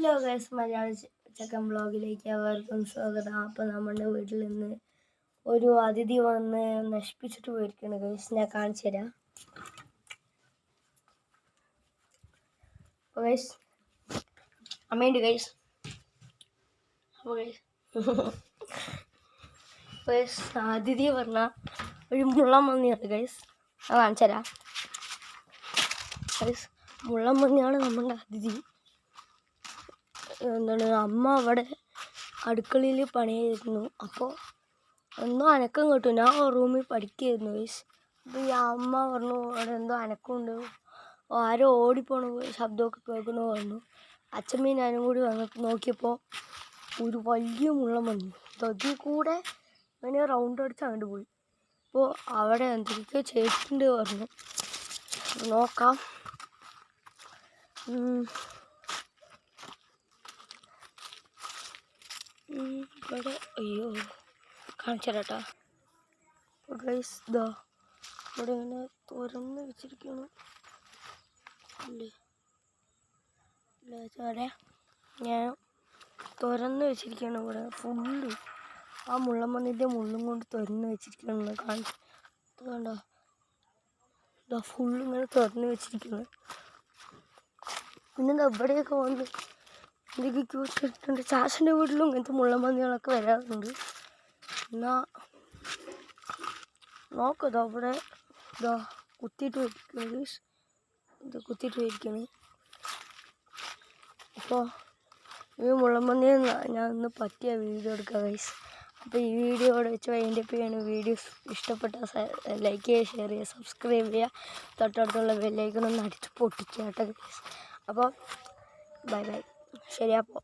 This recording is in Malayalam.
ഹലോ ഗൈസ്, മലയാള ചെക്കൻ ബ്ലോഗിലേക്ക് അവർക്കും സ്വാഗതം. അപ്പോൾ നമ്മുടെ വീട്ടിൽ നിന്ന് ഒരു അതിഥി വന്ന് നശിപ്പിച്ചിട്ട് പോയിരിക്കുകയാണ് ഗൈസ്. ഞാൻ കാണിച്ചു തരാം. അപ്പോൾ ഗൈസ് അമ്മയുണ്ട് ഗൈസ്. അപ്പോൾ ഗൈസ് അതിഥി പറഞ്ഞാൽ ഒരു മുള്ളം മന്നിയാണ് ഗൈസ്. അത് കാണിച്ചു തരാം ഗൈസ്. മുള്ളം മന്നിയാണ് നമ്മുടെ അതിഥി. എന്താണ്, അമ്മ അവിടെ അടുക്കളയിൽ പണിയായിരുന്നു. അപ്പോൾ എന്തോ അനക്കം കേട്ടു. ഞാൻ റൂമിൽ പഠിക്കുകയായിരുന്നു ഗൈസ്. അപ്പോൾ ഈ അമ്മ പറഞ്ഞു അവിടെ എന്തോ അനക്കമുണ്ട്, ആരോ ഓടിപ്പോണ ശബ്ദമൊക്കെ കേൾക്കണോ പറഞ്ഞു. അച്ഛമ്മയും ഞാനും കൂടി വന്നിട്ട് നോക്കിയപ്പോൾ ഒരു വലിയ മുള്ളം വന്നു. അതിൽ കൂടെ അങ്ങനെ റൗണ്ട് അടിച്ച് അങ്ങോട്ട് പോയി. അപ്പോൾ അവിടെ എന്തൊക്കെ ചെയ്തിട്ടുണ്ട് പറഞ്ഞു. നോക്കാം. ഇവിടെ അയ്യോ കാണിച്ചു തരാട്ടാ. ഗൈസ് ഇതാ ഇവിടെ ഇങ്ങനെ തുറന്ന് വെച്ചിരിക്കുന്നു. ചേട്ടാ ഞാൻ തുറന്ന് വെച്ചിരിക്കുകയാണ്. ഇവിടെ ഫുള്ള് ആ മുള്ളം വന്നിൻ്റെ മുള്ളും കൊണ്ട് തുറന്ന് വെച്ചിരിക്കുകയാണ്. കാണിച്ചു കണ്ടോ, ഇതാ ഫുള്ള് ഇങ്ങനെ തുറന്ന് വെച്ചിരിക്കുന്നത്. പിന്നെ ഇവിടെയൊക്കെ വന്ന് എന്തൊക്കെ ക്യൂട്ടിട്ടുണ്ട്. ചാച്ചൻ്റെ വീട്ടിലും ഇങ്ങനത്തെ മുള്ളൻപന്നികളൊക്കെ വരാറുണ്ട്. എന്നാൽ നോക്കതോ അവിടെ ഇതാ കുത്തിയിട്ട് വയ്ക്കുന്നത്. ഇത് കുത്തിയിട്ട് വയ്ക്കുന്നത്. അപ്പോൾ ഈ മുള്ളൻപന്നിയെ ഞാൻ ഇന്ന് പറ്റിയ വീഡിയോ എടുക്കാം ഗൈസ്. അപ്പോൾ ഈ വീഡിയോ ഇവിടെ വെച്ച് വൈൻഡപ്പ് ചെയ്യാണ്. വീഡിയോസ് ഇഷ്ടപ്പെട്ട ലൈക്ക് ചെയ്യുക, ഷെയർ ചെയ്യുക, സബ്സ്ക്രൈബ് ചെയ്യുക, തൊട്ടടുത്തുള്ള ബെല്ലൈക്കൺ ഒന്ന് അടിച്ച് പൊട്ടിക്കുക കേട്ടോ ഗൈസ്. അപ്പോൾ ബൈ ബൈ. ശരി അപ്പോൾ.